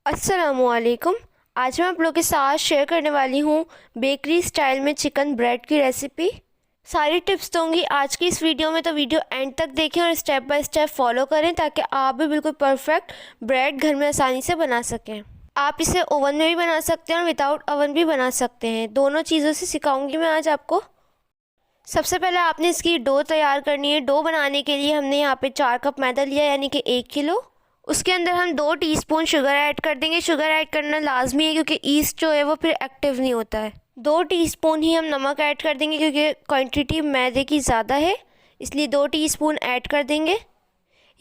अस्सलामुअलैकुम। आज मैं आप लोगों के साथ शेयर करने वाली हूँ बेकरी स्टाइल में चिकन ब्रेड की रेसिपी। सारी टिप्स दूंगी आज की इस वीडियो में, तो वीडियो एंड तक देखें और स्टेप बाय स्टेप फॉलो करें ताकि आप भी बिल्कुल परफेक्ट ब्रेड घर में आसानी से बना सकें। आप इसे ओवन में भी बना सकते हैं और विदाउट ओवन भी बना सकते हैं। दोनों चीज़ों से सिखाऊंगी मैं आज आपको। सबसे पहले आपने इसकी डो तैयार करनी है। डो बनाने के लिए हमने यहाँ पे 4 कप मैदा लिया, यानी कि 1 किलो। उसके अंदर हम 2 टीस्पून शुगर ऐड कर देंगे। शुगर ऐड करना लाजमी है क्योंकि ईस्ट जो है वो फिर एक्टिव नहीं होता है। 2 टीस्पून ही हम नमक ऐड कर देंगे क्योंकि क्वांटिटी मैदे की ज़्यादा है, इसलिए 2 टीस्पून ऐड कर देंगे।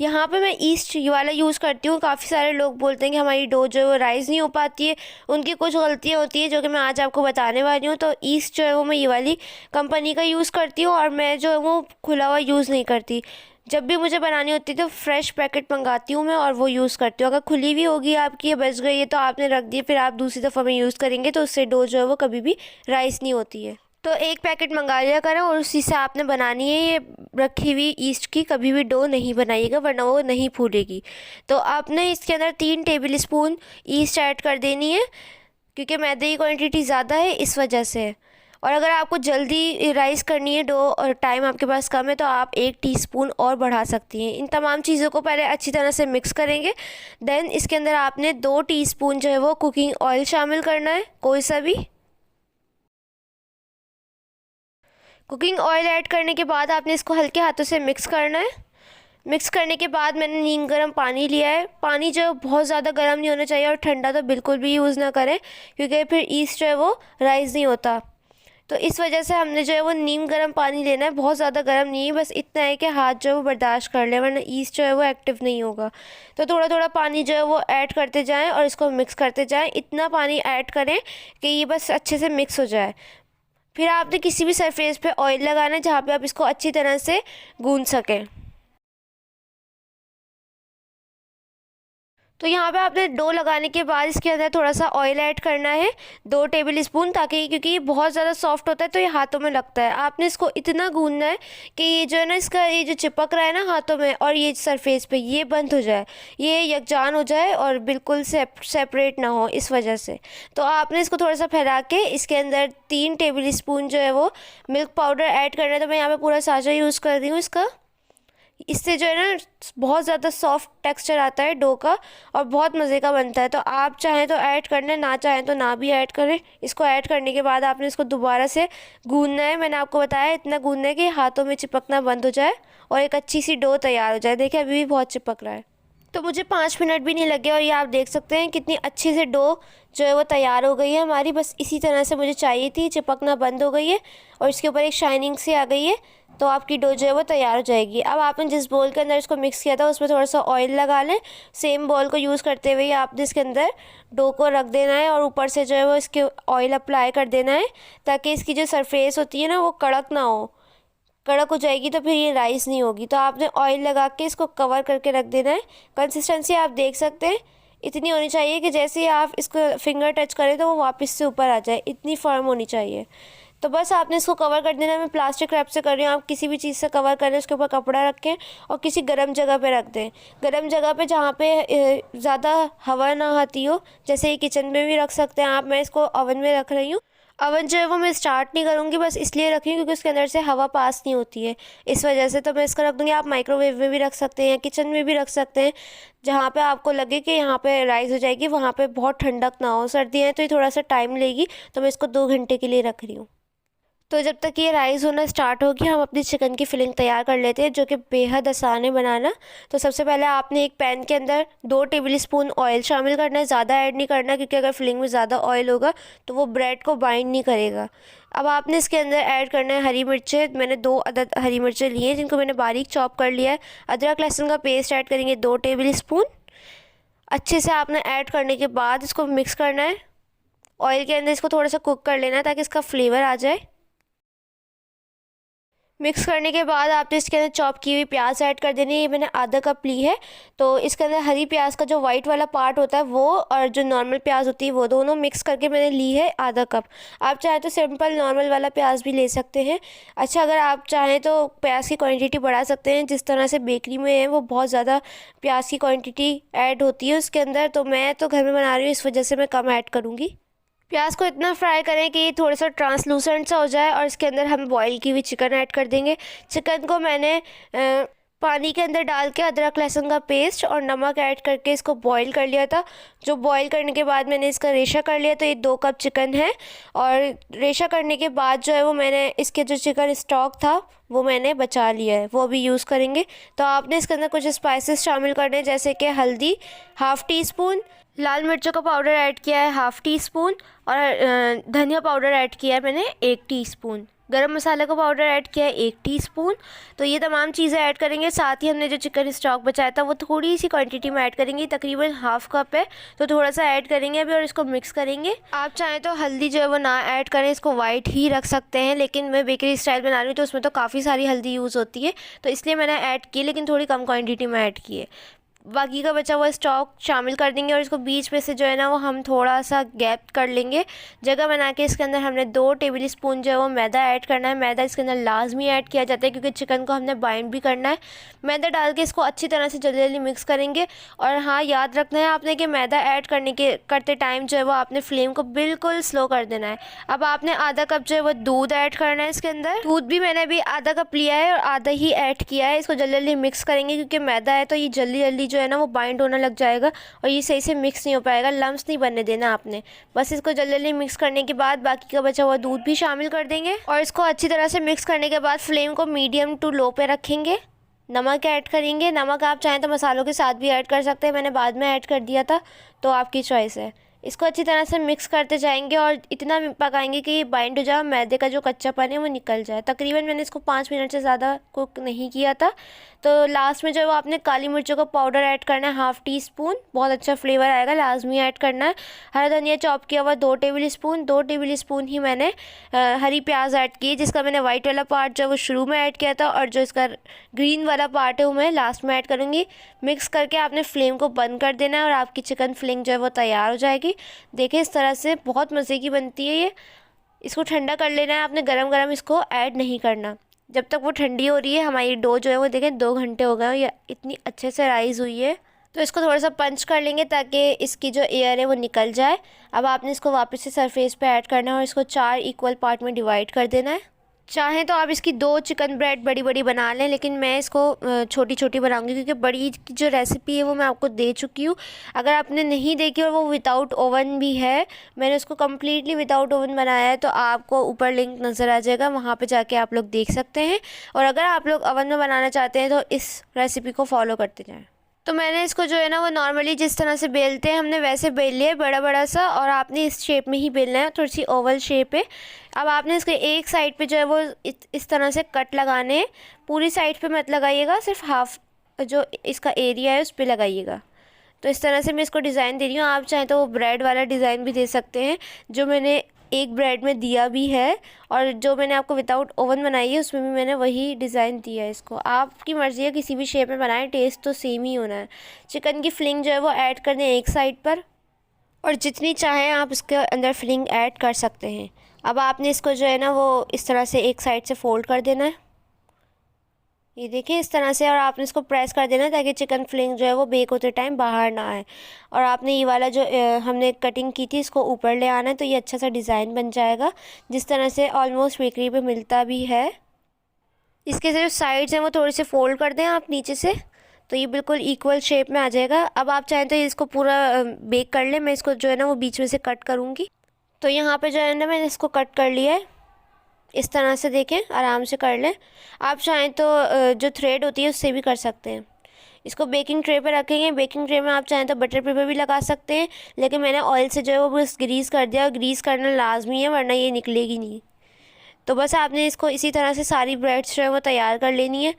यहाँ पे मैं ईस्ट वाला यूज़ करती हूँ। काफ़ी सारे लोग बोलते हैं कि हमारी डो जो है वो राइज़ नहीं हो पाती है, उनकी कुछ गलतियाँ होती है जो कि मैं आज आपको बताने वाली हूँ। तो ईस्ट जो है वो मैं ये वाली कंपनी का यूज़ करती हूँ और मैं जो है वो खुला हुआ यूज़ नहीं करती। जब भी मुझे बनानी होती है तो फ्रेश पैकेट मंगाती हूँ मैं और वो यूज़ करती हूँ। अगर खुली हुई होगी आपकी, ये बच गई है तो आपने रख दी, फिर आप दूसरी दफ़ा में यूज़ करेंगे तो उससे डो जो है वो कभी भी राइस नहीं होती है। तो एक पैकेट मंगा लिया करें और उसी से आपने बनानी है। ये रखी हुई ईस्ट की कभी भी डो नहीं बनाइएगा वरना वो नहीं फूलेगी। तो आपने इसके अंदर 3 टेबल स्पून ईस्ट ऐड कर देनी है क्योंकि मैदे की क्वांटिटी ज़्यादा है इस वजह से। और अगर आपको जल्दी राइस करनी है डो और टाइम आपके पास कम है तो आप 1 टीस्पून और बढ़ा सकती हैं। इन तमाम चीज़ों को पहले अच्छी तरह से मिक्स करेंगे। देन इसके अंदर आपने 2 टीस्पून जो है वो कुकिंग ऑयल शामिल करना है, कोई सा भी। कुकिंग ऑयल ऐड करने के बाद आपने इसको हल्के हाथों से मिक्स करना है। मिक्स करने के बाद मैंने नीम गर्म पानी लिया है। पानी जो है बहुत ज़्यादा गर्म नहीं होना चाहिए और ठंडा तो बिल्कुल भी यूज़ ना करें क्योंकि फिर ईस्ट जो है वो राइस नहीं होता। तो इस वजह से हमने जो है वो नीम गर्म पानी लेना है। बहुत ज़्यादा गर्म नहीं है, बस इतना है कि हाथ जो है वो बर्दाश्त कर ले, वरना ईस्ट जो है वो एक्टिव नहीं होगा। तो थोड़ा थोड़ा पानी जो है वो ऐड करते जाएं और इसको मिक्स करते जाएं। इतना पानी ऐड करें कि ये बस अच्छे से मिक्स हो जाए। फिर आपने किसी भी सरफेस पे ऑयल लगाना है जहाँ पे आप इसको अच्छी तरह से गूंद सकें। तो यहाँ पे आपने डो लगाने के बाद इसके अंदर थोड़ा सा ऑयल ऐड करना है, 2 टेबल स्पून, ताकि क्योंकि ये बहुत ज़्यादा सॉफ्ट होता है तो ये हाथों में लगता है। आपने इसको इतना गूंदना है कि ये जो है ना, इसका ये जो चिपक रहा है ना हाथों में और ये सरफेस पे, ये बंद हो जाए, ये यकजान हो जाए और बिल्कुल सेपरेट ना हो इस वजह से। तो आपने इसको थोड़ा सा फैला के इसके अंदर 3 टेबल स्पून जो है वो मिल्क पाउडर ऐड करना है। तो मैं यहाँ पर पूरा साझा यूज़ कर रही हूँ इसका। इससे जो है ना बहुत ज़्यादा सॉफ्ट टेक्सचर आता है डो का और बहुत मज़े का बनता है। तो आप चाहें तो ऐड कर लें, ना चाहें तो ना भी ऐड करें। इसको ऐड करने के बाद आपने इसको दोबारा से गूंदना है। मैंने आपको बताया इतना गूंदना है कि हाथों में चिपकना बंद हो जाए और एक अच्छी सी डो तैयार हो जाए। देखिए अभी भी बहुत चिपक रहा है। तो मुझे 5 मिनट भी नहीं लगे और ये आप देख सकते हैं कितनी अच्छी से डो जो है वो तैयार हो गई है हमारी। बस इसी तरह से मुझे चाहिए थी, चिपकना बंद हो गई है और इसके ऊपर एक शाइनिंग सी आ गई है। तो आपकी डो जो है वो तैयार हो जाएगी। अब आपने जिस बोल के अंदर इसको मिक्स किया था उसमें थोड़ा सा ऑयल लगा लें। सेम बोल को यूज़ करते हुए आपने इसके अंदर डो को रख देना है और ऊपर से जो है वो इसके ऑयल अप्लाई कर देना है ताकि इसकी जो सरफेस होती है ना वो कड़क ना हो। कड़क हो जाएगी तो फिर ये राइस नहीं होगी। तो आपने ऑयल लगा के इसको कवर करके रख देना है। कंसिस्टेंसी आप देख सकते हैं इतनी होनी चाहिए कि जैसे ही आप इसको फिंगर टच करें तो वो वापस से ऊपर आ जाए, इतनी फर्म होनी चाहिए। तो बस आपने इसको कवर कर देना है। मैं प्लास्टिक रैप से कर रही हूँ, आप किसी भी चीज़ से कवर करें, उसके ऊपर कपड़ा रखें और किसी गर्म जगह पे रख दें। गर्म जगह पे जहाँ पे ज़्यादा हवा ना आती हो, जैसे ये किचन में भी रख सकते हैं आप। मैं इसको ओवन में रख रही हूँ। अवन जो है वो मैं स्टार्ट नहीं करूँगी, बस इसलिए रखी हूँ क्योंकि उसके अंदर से हवा पास नहीं होती है, इस वजह से। तो मैं इसको रख दूँगी। आप माइक्रोवेव में भी रख सकते हैं या किचन में भी रख सकते हैं, जहाँ पे आपको लगे कि यहाँ पे राइस हो जाएगी वहाँ पे बहुत ठंडक ना हो। सर्दियाँ हैं तो ये थोड़ा सा टाइम लेगी, तो मैं इसको 2 घंटे के लिए रख रही हूँ। तो जब तक ये राइस होना स्टार्ट होगी हम अपनी चिकन की फिलिंग तैयार कर लेते हैं, जो कि बेहद आसान है बनाना। तो सबसे पहले आपने एक पैन के अंदर 2 टेबल स्पून ऑयल शामिल करना है। ज़्यादा ऐड नहीं करना क्योंकि अगर फिलिंग में ज़्यादा ऑयल होगा तो वो ब्रेड को बाइंड नहीं करेगा। अब आपने इसके अंदर ऐड करना है हरी मिर्चें। मैंने 2 अदद हरी मिर्चें ली हैं जिनको मैंने बारीक चॉप कर लिया है। अदरक लहसुन का पेस्ट ऐड करेंगे 2 टेबल स्पून। अच्छे से आपने ऐड करने के बाद इसको मिक्स करना है। ऑयल के अंदर इसको थोड़ा सा कुक कर लेना है ताकि इसका फ्लेवर आ जाए। मिक्स करने के बाद आपने इसके अंदर चॉप की हुई प्याज ऐड कर देनी है। ये मैंने आधा कप ली है। तो इसके अंदर हरी प्याज का जो वाइट वाला पार्ट होता है वो, और जो नॉर्मल प्याज होती है वो, दोनों मिक्स करके मैंने ली है आधा कप। आप चाहें तो सिंपल नॉर्मल वाला प्याज भी ले सकते हैं। अच्छा, अगर आप चाहें तो प्याज की क्वांटिटी बढ़ा सकते हैं। जिस तरह से बेकरी में है वो बहुत ज़्यादा प्याज की क्वांटिटी ऐड होती है उसके अंदर, तो मैं तो घर में बना रही हूँ, इस वजह से मैं कम ऐड करूँगी। प्याज को इतना फ्राई करें कि थोड़ा सा ट्रांसलूसेंट सा हो जाए, और इसके अंदर हम बॉईल की हुई चिकन ऐड कर देंगे। चिकन को मैंने पानी के अंदर डाल के अदरक लहसुन का पेस्ट और नमक ऐड करके इसको बॉईल कर लिया था। जो बॉईल करने के बाद मैंने इसका रेशा कर लिया। तो ये 2 कप चिकन है, और रेशा करने के बाद जो है वो मैंने इसके जो चिकन स्टॉक था वो मैंने बचा लिया है, वो भी यूज़ करेंगे। तो आपने इसके अंदर कुछ स्पाइसेस शामिल करने हैं, जैसे कि हल्दी ½ टी स्पून, लाल मिर्चों का पाउडर ऐड किया है ½ टी स्पून, और धनिया पाउडर ऐड किया है मैंने 1 टीस्पून, गरम मसाले का पाउडर ऐड किया है 1 टीस्पून। तो ये तमाम चीज़ें ऐड करेंगे। साथ ही हमने जो चिकन स्टॉक बचाया था वो थोड़ी सी क्वांटिटी में ऐड करेंगे, तकरीबन ½ कप है, तो थोड़ा सा ऐड करेंगे अभी और इसको मिक्स करेंगे। आप चाहें तो हल्दी जो है वो ना ऐड करें, इसको वाइट ही रख सकते हैं, लेकिन मैं बेकरी स्टाइल बना रही हूँ तो उसमें तो काफ़ी सारी हल्दी यूज़ होती है, तो इसलिए मैंने ऐड की, लेकिन थोड़ी कम क्वान्टिटी में ऐड की है। बाकी का बचा हुआ स्टॉक शामिल कर देंगे, और इसको बीच में से जो है ना वो हम थोड़ा सा गैप कर लेंगे, जगह बना के। इसके अंदर हमने 2 टेबल स्पून जो है वो मैदा ऐड करना है। मैदा इसके अंदर लाजमी ऐड किया जाता है, क्योंकि चिकन को हमने बाइंड भी करना है। मैदा डाल के इसको अच्छी तरह से जल्दी जल्दी मिक्स करेंगे। और हाँ, याद रखना है आपने कि मैदा ऐड करते टाइम जो है वो आपने फ्लेम को बिल्कुल स्लो कर देना है। अब आपने आधा कप जो है वो दूध ऐड करना है इसके अंदर। दूध भी मैंने अभी आधा कप लिया है और आधा ही ऐड किया है। इसको जल्दी जल्दी मिक्स करेंगे, क्योंकि मैदा है तो ये जल्दी जल्दी जो है ना वो बाइंड होने लग जाएगा, और ये सही से मिक्स नहीं हो पाएगा। लम्स नहीं बनने देना आपने। बस इसको जल्दी जल्दी मिक्स करने के बाद बाकी का बचा हुआ दूध भी शामिल कर देंगे, और इसको अच्छी तरह से मिक्स करने के बाद फ्लेम को मीडियम टू लो पे रखेंगे। नमक ऐड करेंगे। नमक आप चाहें तो मसालों के साथ भी ऐड कर सकते हैं, मैंने बाद में ऐड कर दिया था, तो आपकी चॉइस है। इसको अच्छी तरह से मिक्स करते जाएंगे और इतना पकाएंगे कि ये बाइंड हो जाए, मैदे का जो कच्चापन है वो निकल जाए। तकरीबन मैंने इसको 5 मिनट से ज़्यादा कुक नहीं किया था। तो लास्ट में जो है वो आपने काली मिर्चों का पाउडर ऐड करना है ½ टी स्पून, बहुत अच्छा फ्लेवर आएगा, लाजमी ऐड करना है। हरा धनिया चॉप किया हुआ 2 टेबल स्पून, 2 टेबल स्पून ही मैंने हरी प्याज ऐड की, जिसका मैंने वाइट वाला पार्ट जो है वो शुरू में ऐड किया था, और जो इसका ग्रीन वाला पार्ट है वो मैं लास्ट में ऐड करूँगी। मिक्स करके आपने फ्लेम को बंद कर देना है, और आपकी चिकन फिलिंग जो है वो तैयार हो जाएगी। देखिए इस तरह से बहुत मज़े की बनती है ये। इसको ठंडा कर लेना है आपने, गरम गरम इसको ऐड नहीं करना। जब तक वो ठंडी हो रही है, हमारी डो जो है वो देखें 2 घंटे हो गए ये इतनी अच्छे से राइज़ हुई है। तो इसको थोड़ा सा पंच कर लेंगे ताकि इसकी जो एयर है वो निकल जाए। अब आपने इसको वापस से सरफेस पे ऐड करना है, और इसको 4 इक्वल पार्ट में डिवाइड कर देना है। चाहें तो आप इसकी 2 चिकन ब्रेड बड़ी बड़ी बना लें, लेकिन मैं इसको छोटी छोटी बनाऊंगी, क्योंकि बड़ी की जो रेसिपी है वो मैं आपको दे चुकी हूँ। अगर आपने नहीं देखी और वो विदाउट ओवन भी है, मैंने उसको कम्प्लीटली विदाउट ओवन बनाया है, तो आपको ऊपर लिंक नज़र आ जाएगा, वहाँ पे जाके आप लोग देख सकते हैं। और अगर आप लोग ओवन में बनाना चाहते हैं तो इस रेसिपी को फॉलो करते जाएँ। तो मैंने इसको जो है ना वो नॉर्मली जिस तरह से बेलते हैं हमने वैसे बेल लिया है, बड़ा बड़ा सा, और आपने इस शेप में ही बेलना है, थोड़ी सी ओवल शेप है। अब आपने इसके एक साइड पे जो है वो इस तरह से कट लगाने हैं। पूरी साइड पे मत लगाइएगा, सिर्फ हाफ जो इसका एरिया है उस पर लगाइएगा। तो इस तरह से मैं इसको डिज़ाइन दे रही हूँ। आप चाहें तो वो ब्रेड वाला डिज़ाइन भी दे सकते हैं, जो मैंने एक ब्रेड में दिया भी है, और जो मैंने आपको विदाउट ओवन बनाई है उसमें भी मैंने वही डिज़ाइन दिया है। इसको आपकी मर्ज़ी है, किसी भी शेप में बनाएं, टेस्ट तो सेम ही होना है। चिकन की फिलिंग जो है वो ऐड कर दें एक साइड पर, और जितनी चाहें आप इसके अंदर फिलिंग ऐड कर सकते हैं। अब आपने इसको जो है ना वो इस तरह से एक साइड से फ़ोल्ड कर देना है, ये देखिए इस तरह से, और आपने इसको प्रेस कर देना ताकि चिकन फिलिंग जो है वो बेक होते टाइम बाहर ना आए। और आपने ये वाला जो हमने कटिंग की थी इसको ऊपर ले आना है, तो ये अच्छा सा डिज़ाइन बन जाएगा, जिस तरह से ऑलमोस्ट बेकरी पे मिलता भी है। इसके जो साइड्स हैं वो थोड़े से फोल्ड कर दें आप नीचे से, तो ये बिल्कुल इक्वल शेप में आ जाएगा। अब आप चाहें तो इसको पूरा बेक कर लें, मैं इसको जो है ना वो बीच में से कट करूँगी। तो यहाँ पर जो है ना मैंने इसको कट कर लिया है, इस तरह से देखें, आराम से कर लें। आप चाहें तो जो थ्रेड होती है उससे भी कर सकते हैं। इसको बेकिंग ट्रे पे रखेंगे। बेकिंग ट्रे में आप चाहें तो बटर पेपर भी लगा सकते हैं, लेकिन मैंने ऑयल से जो है वो बस ग्रीस कर दिया, और ग्रीस करना लाजमी है वरना ये निकलेगी नहीं। तो बस आपने इसको इसी तरह से सारी ब्रेड्स जो है वो तैयार कर लेनी है।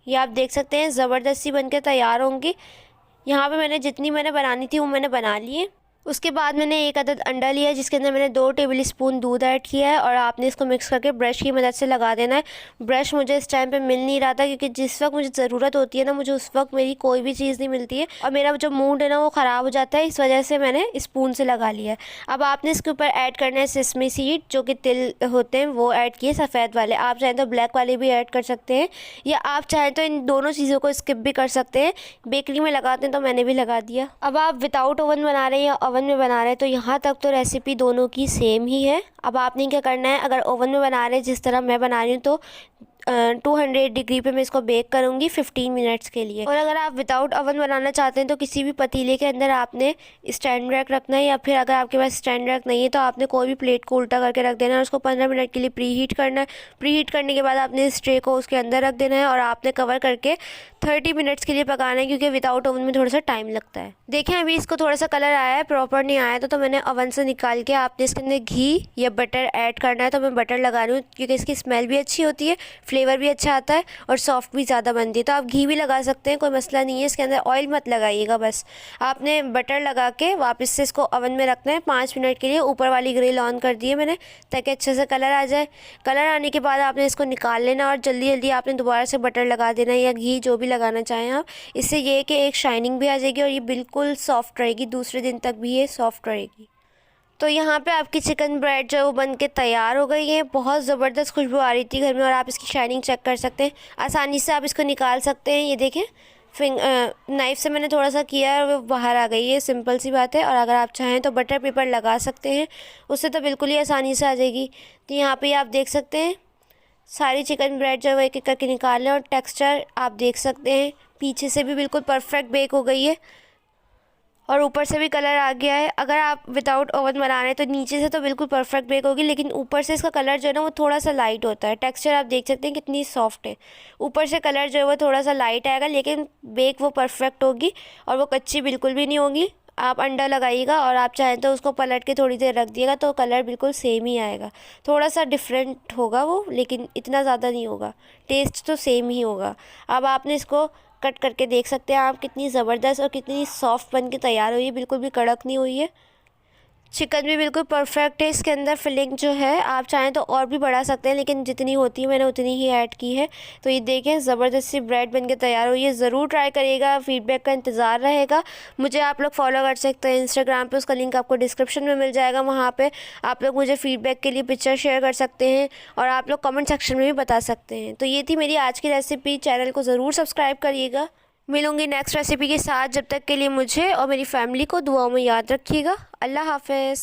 ये आप देख सकते हैं ज़बरदस्ती बन के तैयार होंगी। यहाँ पर मैंने जितनी मैंने बनानी थी वो मैंने बना ली है। उसके बाद मैंने एक अदद अंडा लिया है जिसके अंदर मैंने 2 टेबल स्पून दूध ऐड किया है और आपने इसको मिक्स करके ब्रश की मदद से लगा देना है। ब्रश मुझे इस टाइम पे मिल नहीं रहा था क्योंकि जिस वक्त मुझे ज़रूरत होती है ना, मुझे उस वक्त मेरी कोई भी चीज़ नहीं मिलती है और मेरा जो मूड है ना वो ख़राब हो जाता है, इस वजह से मैंने स्पून से लगा लिया है। अब आपने इसके ऊपर ऐड करना है सेसमी सीड, जो कि तिल होते हैं वो ऐड किए सफ़ेद वाले। आप चाहें तो ब्लैक वाले भी ऐड कर सकते हैं या आप चाहें तो इन दोनों चीज़ों को स्किप भी कर सकते हैं। बेकरी में लगाते हैं तो मैंने भी लगा दिया। अब आप विदाउट ओवन बना रहे हैं या ओवन में बना रहे हैं तो यहाँ तक तो रेसिपी दोनों की सेम ही है। अब आपने क्या करना है, अगर ओवन में बना रहे हैं जिस तरह मैं बना रही हूँ तो 200 डिग्री पे मैं इसको बेक करूँगी 15 मिनट्स के लिए। और अगर आप विदाउट ओवन बनाना चाहते हैं तो किसी भी पतीले के अंदर आपने स्टैंड रैक रखना है या फिर अगर आपके पास स्टैंड रैक नहीं है तो आपने कोई भी प्लेट को उल्टा करके रख देना है और उसको 15 मिनट के लिए प्री हीट करना है। प्री हीट करने के बाद आपने इस ट्रे को उसके अंदर रख देना है और आपने कवर करके 30 मिनट्स के लिए पकाना है क्योंकि विदाउट ओवन में थोड़ा सा टाइम लगता है। देखें अभी इसको थोड़ा सा कलर आया है, प्रॉपर नहीं आया तो मैंने ओवन से निकाल के आपने इसके अंदर घी या बटर ऐड करना है। तो मैं बटर लगा रही हूँ क्योंकि इसकी स्मेल भी अच्छी होती है, फ्लेवर भी अच्छा आता है और सॉफ्ट भी ज़्यादा बनती है। तो आप घी भी लगा सकते हैं, कोई मसला नहीं है। इसके अंदर ऑयल मत लगाइएगा, बस आपने बटर लगा के वापस से इसको ओवन में रखना है 5 मिनट के लिए। ऊपर वाली ग्रिल ऑन कर दी है मैंने ताकि अच्छे से कलर आ जाए। कलर आने के बाद आपने इसको निकाल लेना और जल्दी जल्दी आपने दोबारा से बटर लगा देना या घी जो भी लगाना चाहें आप। इससे ये कि एक शाइनिंग भी आ जाएगी और ये बिल्कुल सॉफ्ट रहेगी, दूसरे दिन तक भी ये सॉफ्ट रहेगी। तो यहाँ पे आपकी चिकन ब्रेड जो है वो बन के तैयार हो गई है। बहुत ज़बरदस्त खुशबू आ रही थी घर में और आप इसकी शाइनिंग चेक कर सकते हैं। आसानी से आप इसको निकाल सकते हैं। ये देखें नाइफ़ से मैंने थोड़ा सा किया और वो बाहर आ गई है, सिंपल सी बात है। और अगर आप चाहें तो बटर पेपर लगा सकते हैं, उससे तो बिल्कुल ही आसानी से आ जाएगी। तो यहाँ पे आप देख सकते हैं सारी चिकन ब्रेड जो है वो एक एक करके निकाल लें और टेक्सचर आप देख सकते हैं पीछे से भी बिल्कुल परफेक्ट बेक हो गई है और ऊपर से भी कलर आ गया है। अगर आप विदाउट ओवन बना रहे हैं तो नीचे से तो बिल्कुल परफेक्ट बेक होगी, लेकिन ऊपर से इसका कलर जो है ना वो थोड़ा सा लाइट होता है। टेक्सचर आप देख सकते हैं कितनी सॉफ्ट है। ऊपर से कलर जो है वो थोड़ा सा लाइट आएगा लेकिन बेक वो परफेक्ट होगी और वो कच्ची बिल्कुल भी नहीं होगी। आप अंडा लगाइएगा और आप चाहें तो उसको पलट के थोड़ी देर रख दिएगा तो कलर बिल्कुल सेम ही आएगा। थोड़ा सा डिफरेंट होगा वो, लेकिन इतना ज़्यादा नहीं होगा, टेस्ट तो सेम ही होगा। अब आपने इसको कट करके देख सकते हैं आप कितनी ज़बरदस्त और कितनी सॉफ्ट बन के तैयार हुई है, बिल्कुल भी कड़क नहीं हुई है। चिकन भी बिल्कुल परफेक्ट है। इसके अंदर फिलिंग जो है आप चाहें तो और भी बढ़ा सकते हैं लेकिन जितनी होती है मैंने उतनी ही ऐड की है। तो ये देखें ज़बरदस्त सी ब्रेड बन के तैयार हुई है। ज़रूर ट्राई करिएगा, फीडबैक का इंतज़ार रहेगा। मुझे आप लोग फॉलो कर सकते हैं इंस्टाग्राम पे, उसका लिंक आपको डिस्क्रिप्शन में मिल जाएगा। वहाँ पर आप लोग मुझे फ़ीडबैक के लिए पिक्चर शेयर कर सकते हैं और आप लोग कमेंट सेक्शन में भी बता सकते हैं। तो ये थी मेरी आज की रेसिपी। चैनल को ज़रूर सब्सक्राइब करिएगा। मिलूंगी नेक्स्ट रेसिपी के साथ। जब तक के लिए मुझे और मेरी फैमिली को दुआओं में याद रखिएगा। अल्लाह हाफ़िज़।